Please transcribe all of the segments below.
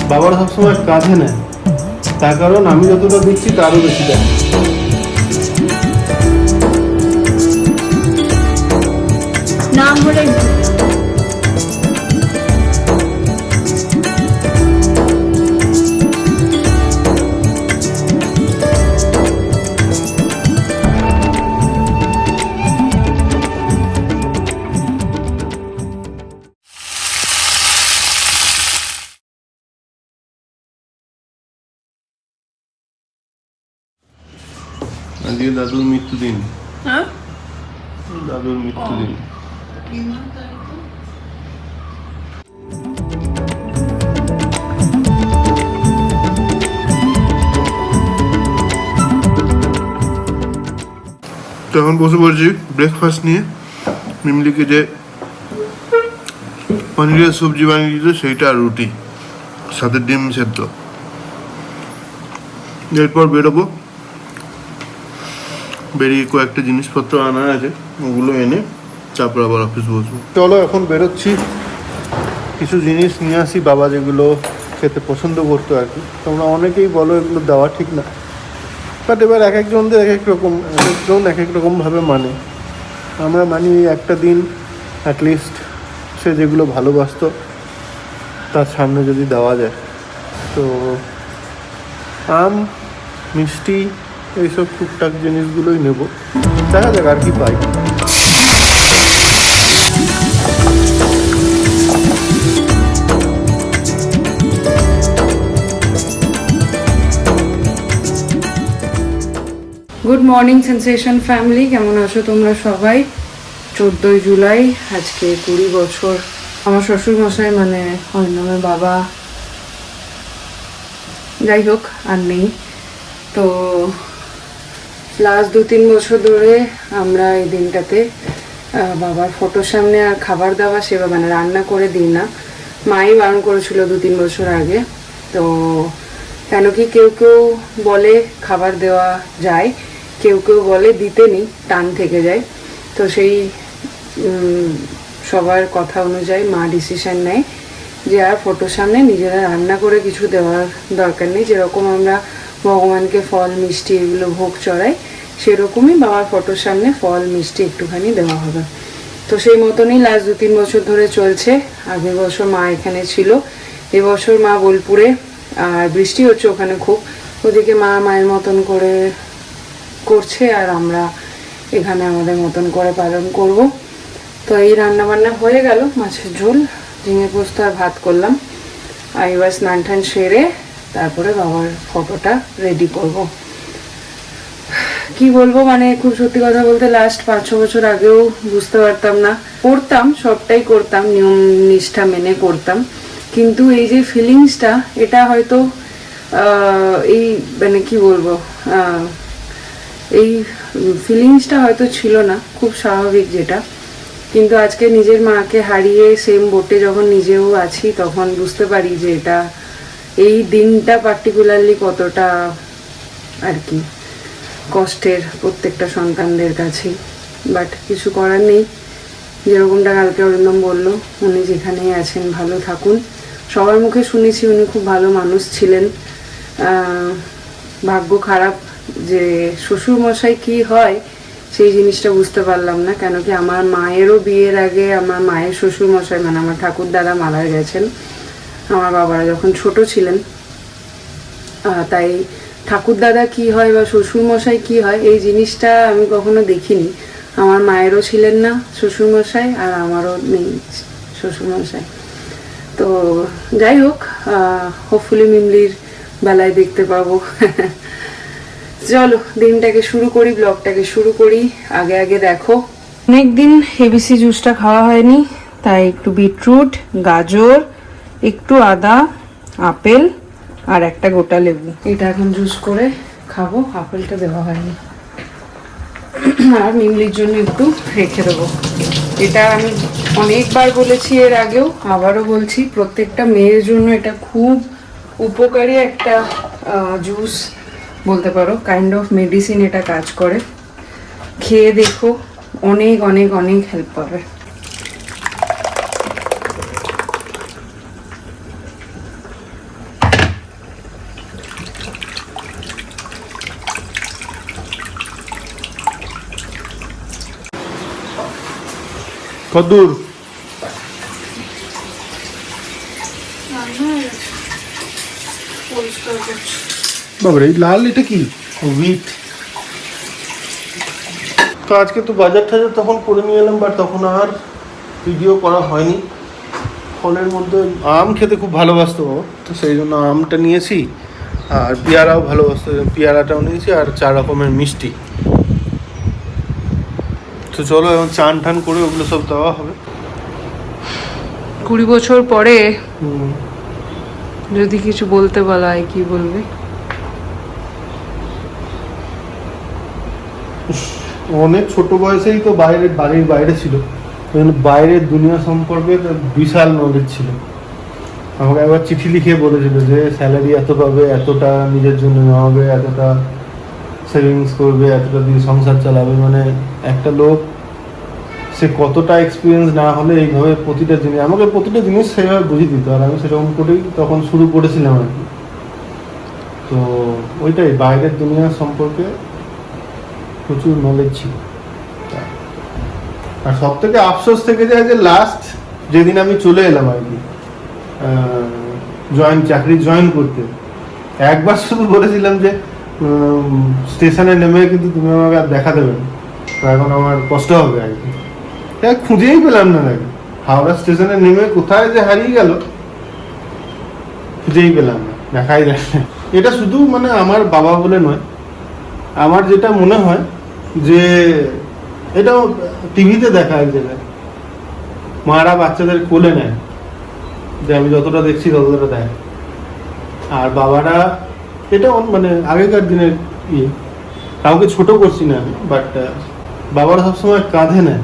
বাবার সবসময় কাঁধে নেয়, তার কারণ আমি যতটা দিচ্ছি তারও বেশি দেয়। নাম বলে আজকে দাদুর মৃত্যুদিন। হ্যাঁ দাদুর মৃত্যুদিন। তো এখন বসে পড়ছি ব্রেকফাস্ট নিয়ে। মিমলিকে যে পনিরের সবজি বানিয়ে দিত সেইটা আর রুটি, সাথে ডিম সেদ্ধ। এরপর বেরোবো, বেরিয়ে কয়েকটা জিনিসপত্র আনার আছে, ওগুলো এনে তারপর আবার অফিস বসবো। চলো এখন বেরোচ্ছি, কিছু জিনিস নিয়ে আসি বাবা যেগুলো খেতে পছন্দ করতো আর কি। তোমরা অনেকেই বলো এগুলো দেওয়া ঠিক না, বাট এবার এক একজনদের এক এক একজন এক এক রকমভাবে মানে। আমরা মানি একটা দিন অ্যাটলিস্ট সে যেগুলো ভালোবাসতো তার সামনে যদি দেওয়া যায়। তো আম, মিষ্টি, এইসব টুকটাক জিনিসগুলোই নেব, দেখা যাক আর কি পাই। গুড মর্নিং সেন্সেশন ফ্যামিলি, কেমন আছো তোমরা সবাই? 14ই জুলাই, আজকে 20 বছর আমার শ্বশুর মশাই মানে হরিনামের বাবা যাই হোক আর নেই। তো লাস্ট 2-3 বছর ধরে আমরা এই দিনটাতে বাবার ফটোর সামনে আর খাবার দাবার সেবা মানে রান্না করে দিই না। মাই বারণ করেছিল 2-3 বছর আগে। তো কেন কি কেউ কেউ বলে খাবার দেওয়া যায়, কেউ কেউ বলে দিতে নেই, টান থেকে যায়। তো সেই সবার কথা অনুযায়ী মা ডিসিশন নেয় যে আর ফটোর সামনে নিজেরা রান্না করে কিছু দেওয়ার দরকার নেই। যেরকম আমরা ভগবানকে ফল মিষ্টি এগুলো ভোগ চড়াই, সেরকমই বাবার ফটোর সামনে ফল মিষ্টি একটুখানি দেওয়া হবে। তো সেই মতনই লাস্ট 2-3 বছর ধরে চলছে। আগের বছর মা এখানে ছিল, এবছর মা বোলপুরে, আর বৃষ্টি হচ্ছে ওখানে খুব। ওদিকে মা মায়ের মতন করে করছে আর আমরা এখানে আমাদের মতন করে পালন করব। তো এই রান্না বান্না হয়ে গেল, মাছের ঝোল, ঝিঙে পোস্ত আর ভাত করলাম। আর এবার স্নান টান সেরে তারপরে বাবার ফটোটা রেডি করব। কি বলবো, মানে খুব সত্যি কথা বলতে লাস্ট 5-6 বছর আগেও বুঝতে পারতাম না, করতাম সবটাই করতাম, নিয়ম নিষ্ঠা মেনে করতাম, কিন্তু এই যে ফিলিংসটা এটা হয়তো এই মানে কি বলবো এই ফিলিংসটা হয়তো ছিল না, খুব স্বাভাবিক যেটা। কিন্তু আজকে নিজের মাকে হারিয়ে সেম বোটে যখন নিজেও আছি তখন বুঝতে পারি যে এটা এই দিনটা পার্টিকুলারলি কতটা আর কি কষ্টের প্রত্যেকটা সন্তানদের কাছে। বাট কিছু করার নেই, যেরকমটা কালকে অরিন্দম বললো, উনি যেখানেই আছেন ভালো থাকুন। সবার মুখে শুনেছি উনি খুব ভালো মানুষ ছিলেন। ভাগ্য খারাপ যে শ্বশুরমশাই কি হয় সেই জিনিসটা বুঝতে পারলাম না। কেন কি আমার মায়েরও বিয়ের আগে আমার মায়ের শ্বশুরমশাই মানে আমার ঠাকুর দাদা মারা গেছেন আমার বাবারা যখন ছোট ছিলেন। তাই ঠাকুর দাদা কি হয় বা শ্বশুরমশাই কি হয় এই জিনিসটা আমি কখনো দেখিনি। আমার মায়েরও ছিলেন না শ্বশুরমশাই আর আমারও নেই শ্বশুরমশাই। তো যাই হোক, হোপফুলি মিমলির বেলায় দেখতে পাবো। চলো দিনটাকে শুরু করি, ব্লগটাকে শুরু করি। আগে আগে দেখো, অনেকদিন এবিসি জুসটা খাওয়া হয়নি, তাই একটু বিটরুট, গাজর, একটু আদা, আপেল আর একটা গোটা লেবু, এটা এখন জুস করে খাবো। আপেলটা দেওয়া হয়নি। আর মিমলির জন্য একটু রেখে দেবো। এটা আমি অনেকবার বলেছি এর আগেও, আবারও বলছি, প্রত্যেকটা মেয়ের জন্য এটা খুব উপকারী একটা জুস বলতে পারো, কাইন্ড অফ মেডিসিন এটা কাজ করে। খেয়ে দেখো, অনেক অনেক অনেক হেল্প পাবে। কদ্দূর? বাবারে, এই লাল এটা কি? হুইট। তো আজকে তো বাজার টাজার তখন করে নিয়ে এলাম, বাট তখন আর ভিডিও করা হয়নি। ফলের মধ্যে আম খেতে খুব ভালোবাসতো বাবা, তো সেই জন্য আমটা নিয়েছি, আর পেয়ারাও ভালোবাসতো, পেয়ারাটাও নিয়েছি, আর 4 রকমের মিষ্টি। তো চলো এখন চান টান করে ওগুলো সব দেওয়া হবে। 20 বছর পরে যদি কিছু বলতে বলা হয় কি বলবে? অনেক ছোট বয়সেই তো বাড়ির বাইরে ছিল, বাইরের দুনিয়া সম্পর্কে বিশাল নলেজ ছিল। আমাকে একবার চিঠি লিখে বলেছিল যে স্যালারি এত পাবে, এতটা নিজের জন্য নেওয়াবে, এতটা সেভিংস করবে, এতটা দিয়ে সংসার চালাবে। মানে একটা লোক সে কতটা এক্সপিরিয়েন্স না হলে এইভাবে প্রতিটা জিনিস আমাকে প্রতিটা জিনিস সেভাবে বুঝিয়ে দিত, আর আমি সেরকম করেই তখন শুরু করেছিলাম আর কি। তো ওইটাই, বাইরের দুনিয়া সম্পর্কে প্রচুর নলেজ ছিল। আর সব থেকে আফসোস থেকে যায় যে লাস্ট যেদিন আমি চলে এলাম আর কি চাকরি জয়েন করতে, একবার শুধু বলেছিলাম যে স্টেশনে নেমে কিন্তু তুমি আমাকে আর দেখা দেবে না, তো এখন আমার কষ্ট হবে আর কি। খুঁজেই পেলাম না নাকি, হাওড়া স্টেশনে নেমে কোথায় যে হারিয়ে গেল খুঁজেই পেলাম না, দেখাই যায় না। এটা শুধু মানে আমার বাবা বলে নয়, আমার যেটা মনে হয় যে এটাও টিভিতে দেখা এক জায়গায়, মারা বাচ্চাদের কোলে নেয়, যে আমি যতটা দেখছি ততটা দেয়, আর বাবারা এটা মানে আগেকার দিনের কাউকে ছোট করছি না আমি, বাট বাবারা সবসময় কাঁধে নেয়,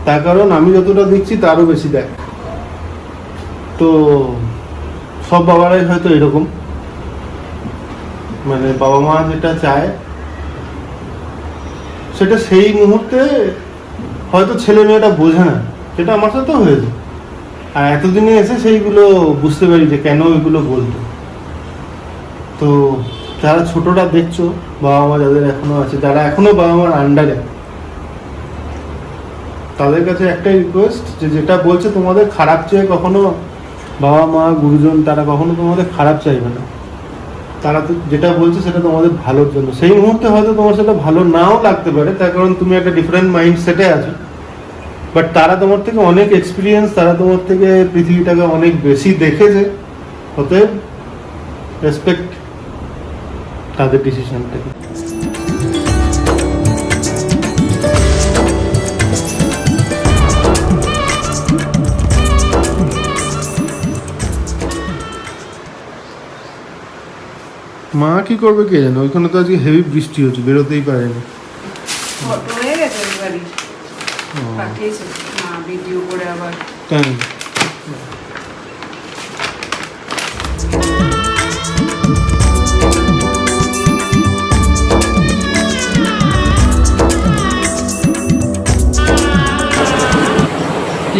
তার কারণ আমি যতটা দেখছি তারও বেশি দেয়। তো সব বাবারাই হয়তো এরকম, মানে বাবা মা যেটা চায় সেটা সেই মুহূর্তে হয়তো ছেলে মেয়েটা বোঝে না, সেটা আমার সাথেও হয়েছে। আর এতদিনে এসে সেইগুলো বুঝতে পারি যে কেন ওইগুলো বলতো। তো যারা ছোটরা দেখছো, বাবা মা যাদের এখনো আছে, যারা এখনো বাবা মার আন্ডারে, তাদের কাছে একটাই রিকোয়েস্ট যে যেটা বলছে তোমাদের খারাপ চেয়ে কখনো বাবা মা গুরুজন তারা কখনো তোমাদের খারাপ চাইবে না। তারা তো যেটা বলছে সেটা তোমাদের ভালোর জন্য। সেই মুহূর্তে হয়তো তোমার সেটা ভালো নাও লাগতে পারে, তার কারণ তুমি একটা ডিফারেন্ট মাইন্ড সেটে আছো, বাট তারা তোমার থেকে অনেক এক্সপিরিয়েন্স, তারা তোমার থেকে পৃথিবীটাকে অনেক বেশি দেখেছে, অতএব রেসপেক্ট তাদের ডিসিশনটাকে। মা কি করবে কে জানে, ওইখানে তো আজকে হেভি বৃষ্টি হচ্ছে, বেরোতেই পারেনি। ফটো হয়ে গেছে বাড়ি পাঠিয়েছে মা ভিডিও করে আবার। তাই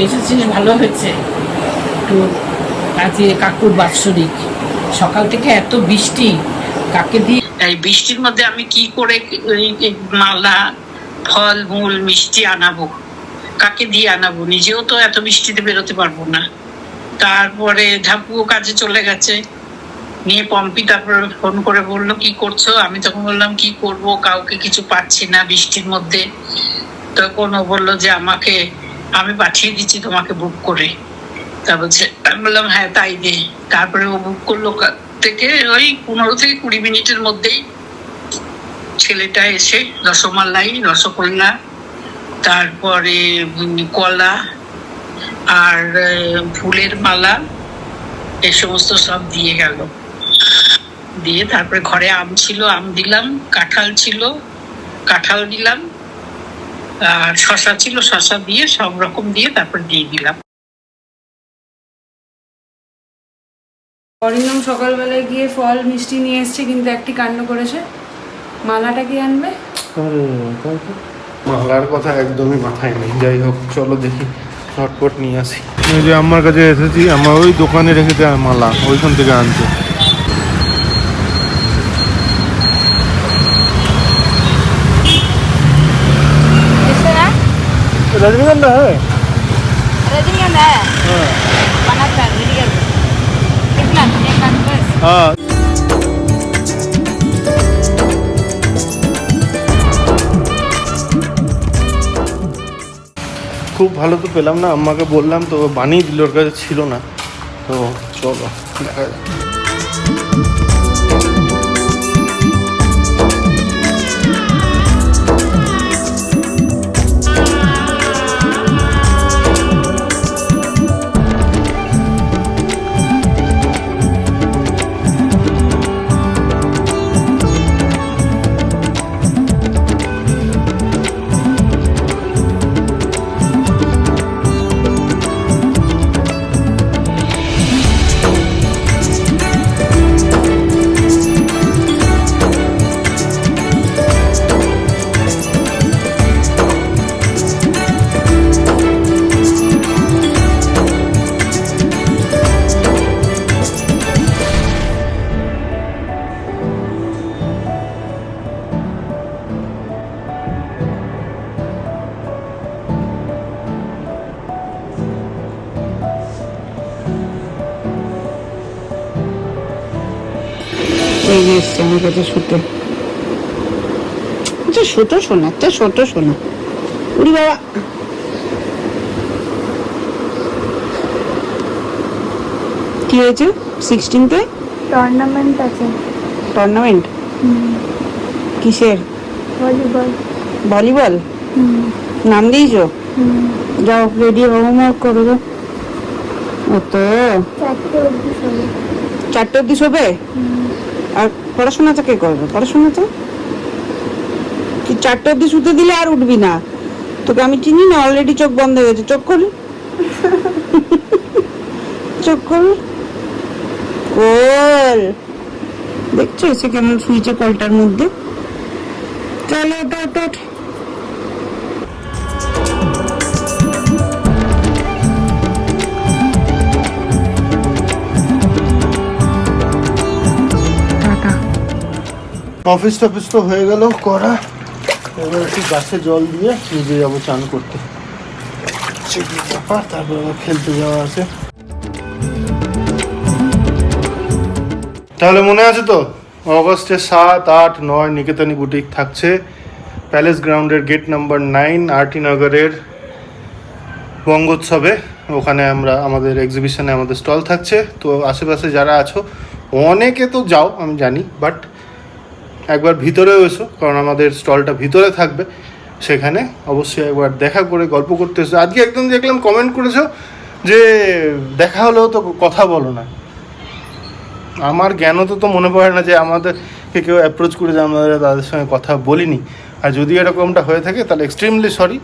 এসেছিস, ভালো হয়েছে। তো আজকে কাকুর বাৎসরিক, সকাল থেকে এত বৃষ্টি, কাকে দিয়ে এই বৃষ্টির মধ্যে আমি কি করে মালা ফল মূল মিষ্টি আনাবো, কাকে দিয়ে আনাবো? নিজেও তো এত বৃষ্টিতে বেরোতে পারবো না। তারপরে ধাপুও কাজে চলে গেছে, নিয়ে পম্পি তারপরে ফোন করে বললো কি করছো? আমি তখন বললাম কি করব, কাউকে কিছু পাচ্ছি না বৃষ্টির মধ্যে। তখন ও বললো যে আমাকে আমি পাঠিয়ে দিচ্ছি তোমাকে বুক করে। তা বলছে, আমি বললাম হ্যাঁ তাই দে। তারপরে ও বুক করলো থেকে ওই 15 থেকে 20 মিনিটের মধ্যেই ছেলেটা এসে রসমালাই, রসগোল্লা, তারপরে কলা আর ফুলের মালা এই সমস্ত সব দিয়ে গেল। দিয়ে তারপরে ঘরে আম ছিল, আম দিলাম, কাঁঠাল ছিল, কাঁঠাল দিলাম, আর শশা ছিল, শশা দিয়ে সব রকম দিয়ে তারপর দিয়ে দিলাম। অরিন্দম সকালবেলায় গিয়ে ফল মিষ্টি নিয়ে এসছে, কিন্তু একটি কাণ্ড করেছে। মালাটা কি আনবে? মালার কথা একদমই মাথায় নেই। যাই হোক, চলো দেখি ঝটপট নিয়ে আসি। এই যে আমার কাছে এসেছি, আমার ওই দোকানে রেখেছে মালা, ওইখান থেকে আনছে। रजनीगंधा है। रजनीगंधा है बनाता है वीडियो कितना एक लाख बस হ্যাঁ খুব ভালো তো পেলাম না, আম্মাকে বললাম তো বানিয়ে দিল, ওর কাছে ছিল না। তো চলো দেখা যাক। এই যে এসছে আমার কাছে শুতে, ছোট শোনা, ছোট শোনা, উড়ি বাবা। কি হয়েছে 16তে? टूर्नामेंट আছে টুর্নামেন্ট কিসের? ভলিবল ভলিবল নাম দিয়েছো? যাও রেডি হোমওয়ার্ক করো। ও তো 4টে অব্দি শোবে। আর পড়াশোনাটা কে করবে? পড়াশোনাটা কি 4টে অব্দি শুতে দিলে আর উঠবি না? তোকে আমি চিনি না, অলরেডি চোখ বন্ধ হয়ে গেছে। চোখ খোল, চোখ খোল, খোল। দেখছো এসে কেমন শুয়েছে কলটার মধ্যে। চলো ওটা ওটা ওটা। অফিস টফিস তো হয়ে গেল করা, এবার একটু গাছে জল দিয়ে নিজে যাবো চান করতে। ব্যাপার, তারপর আবার খেলতে যাওয়া আছে। তাহলে মনে আছে তো, অগস্টে 7, 8, 9 নিকেতনী বুটিক থাকছে প্যালেস গ্রাউন্ডের গেট নাম্বার 9 আরটি নগরের বঙ্গোৎসবে। ওখানে আমরা আমাদের এক্সিবিশনে আমাদের স্টল থাকছে। তো আশেপাশে যারা আছো, অনেকে তো যাও আমি জানি, বাট একবার ভিতরেও এসো, কারণ আমাদের স্টলটা ভিতরে থাকবে। সেখানে অবশ্যই একবার দেখা করে গল্প করতে এসো। আজকে একদম দেখলাম কমেন্ট করেছো যে দেখা হলেও তো কথা বলো না। আমার জ্ঞানও তো মনে পড়ে না যে আমাদেরকে কেউ অ্যাপ্রোচ করে যে আমরা তাদের সঙ্গে কথা বলিনি। আর যদি এরকমটা হয়ে থাকে তাহলে extremely sorry.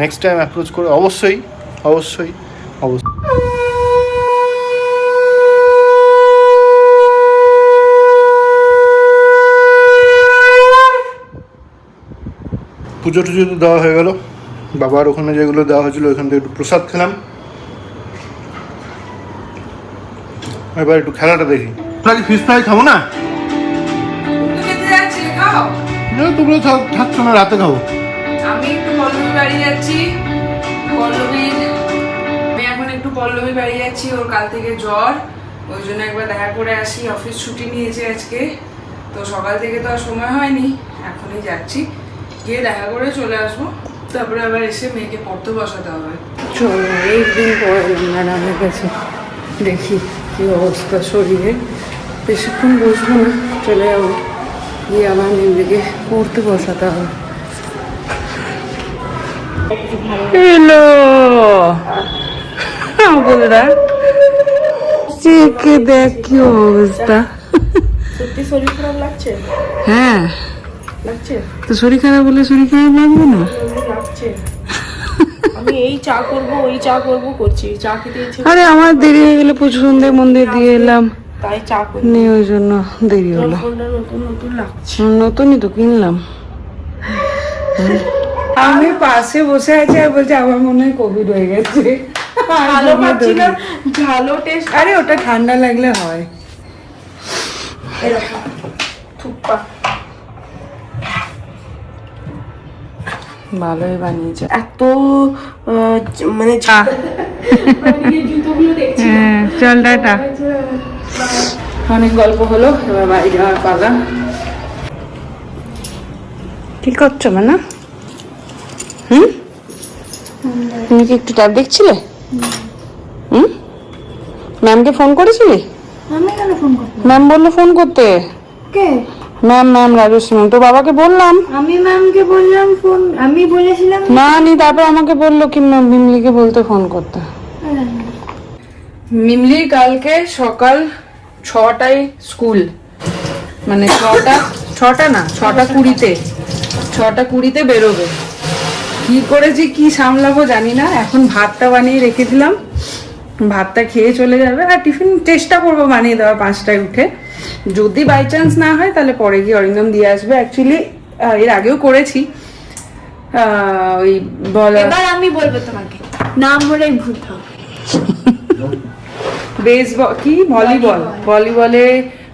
Next time approach করে অবশ্যই অবশ্যই অবশ্যই। পুজো টুজো তো দেওয়া হয়ে গেল, বাবার ওখানে যেগুলো দেওয়া হয়েছিল ওইখান থেকে একটু প্রসাদ খেলাম। এবার একটু খেলাটা দেখি। তোমরা কি ফিশ ফ্রাই খাবো না? তোমরা থাকছো না, রাতে খাবো। আমি একটু পল্লবী বাড়ি যাচ্ছি। আমি এখন একটু পল্লবী বাড়ি যাচ্ছি, ওর কাল থেকে জ্বর, ওই জন্য একবার দেখা করে আসি। অফিস ছুটি নিয়েছে আজকে, তো সকাল থেকে তো আর সময় হয়নি, এখনই যাচ্ছি, গিয়ে দেখা করে চলে আসবো। তারপরে আবার এসে মেয়েকে পড়তে বসাতে হবে। চলো, অনেকদিন পর ম্যাডামের কাছে, দেখি কি অবস্থা শরীরে। বেশিক্ষণ বসবো না, চলে যাবো, গিয়ে আমার মেয়েকে পড়তে বসাতে হবে। হ্যালো বলরা, চেকে দেখ কি অবস্থা। সত্যি শরীর খারাপ লাগছে? হ্যাঁ লাগছে তো, শরীর খারাপ বলে শরীর খারাপ লাগবে না? লাগছে। আমি এই চা করবো ওই চা করবো করছি, চা খেতে ইচ্ছে আরে আমার দেরি হয়ে গেলে প্রচুর সন্ধ্যে মন্দির দিয়ে এলাম, তাই চা করি। নেই ওই জন্য দেরি হলো। ফোনটা নতুন নতুন লাগছে। নতুনই তো কিনলাম। আমি পাশে বসে আছি আর বলছি আমার মনে হয় কোভিড হয়ে গেছে। ভালো পাচ্ছি না, ভালো টেস্ট। আরে ওটা ঠান্ডা লাগলে হয়। এরকম থুপ্পা ভালোই বানিয়েছে। এত মানে জুতোগুলো দেখছি। চল টাটা। অনেক গল্প হলো, এবার বাড়ি যাওয়ার পালা। কি করছো না? তুমি কি একটু ট্যাব দেখছিলে? ম্যামকে ফোন করেছিলি? আমি কেন ফোন করব? ম্যাম বললো ফোন করতে। কে? Ma'am Rajshree ma'am. তো বাবাকে বললাম। আমি ম্যামকে বললাম ফোন, আমি বলেছিলাম না নি, তারপর আমাকে বললো কি মিমলিকে বলতে ফোন করতে। মিমলির কালকে সকাল 6টায় স্কুল, মানে 6:20 বেরোবে। কি করেছি কি সামলাবো জানি না। এখন ভাতটা বানিয়ে রেখে দিলাম, ভাতটা খেয়ে চলে যাবে। আর টিফিন চেষ্টা করবো বানিয়ে দেওয়া 5টায় উঠে। যদি বাই চান্স না হয় তাহলে পরে গিয়ে অরিন্দম দিয়ে আসবে। অ্যাকচুয়ালি এর আগেও করেছি, ওই এবার আমি বলবো তোমাকে, নাম বলেই ভুল হবে। ভলিবলে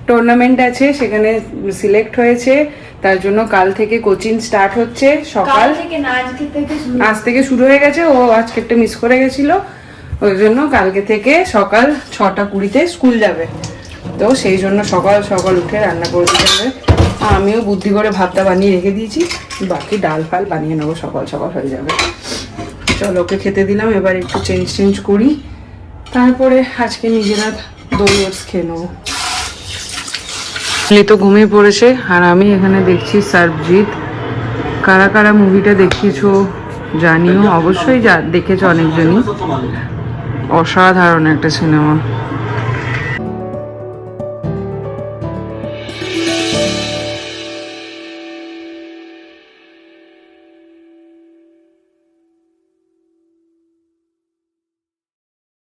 টুর্নামেন্ট আছে, সেখানে সিলেক্ট হয়েছে। তার জন্য কাল থেকে কোচিং স্টার্ট হচ্ছে। সকাল থেকে না, আজ থেকে শুরু হয়ে গেছে। ও আজকেরটা মিস করে গেছিল, ওই জন্য কালকে থেকে সকাল 6:20 স্কুল যাবে। তো সেই জন্য সকাল সকাল উঠে রান্না করে দিতে হবে। আমিও বুদ্ধি করে ভাতটা বানিয়ে রেখে দিয়েছি, বাকি ডাল ফাল বানিয়ে নেবো, সকাল সকাল হয়ে যাবে। চলো ওকে খেতে দিলাম, এবার একটু চেঞ্জ করি, তারপরে আজকে নিজেরা দই ওটস খেয়ে নেবো। তো ঘুমিয়ে পড়েছে আর আমি এখানে দেখছি সর্বজিৎ। কারা কারা মুভিটা দেখিয়েছো জানিও, অবশ্যই দেখেছো অনেকজনই। অসাধারণ একটা সিনেমা।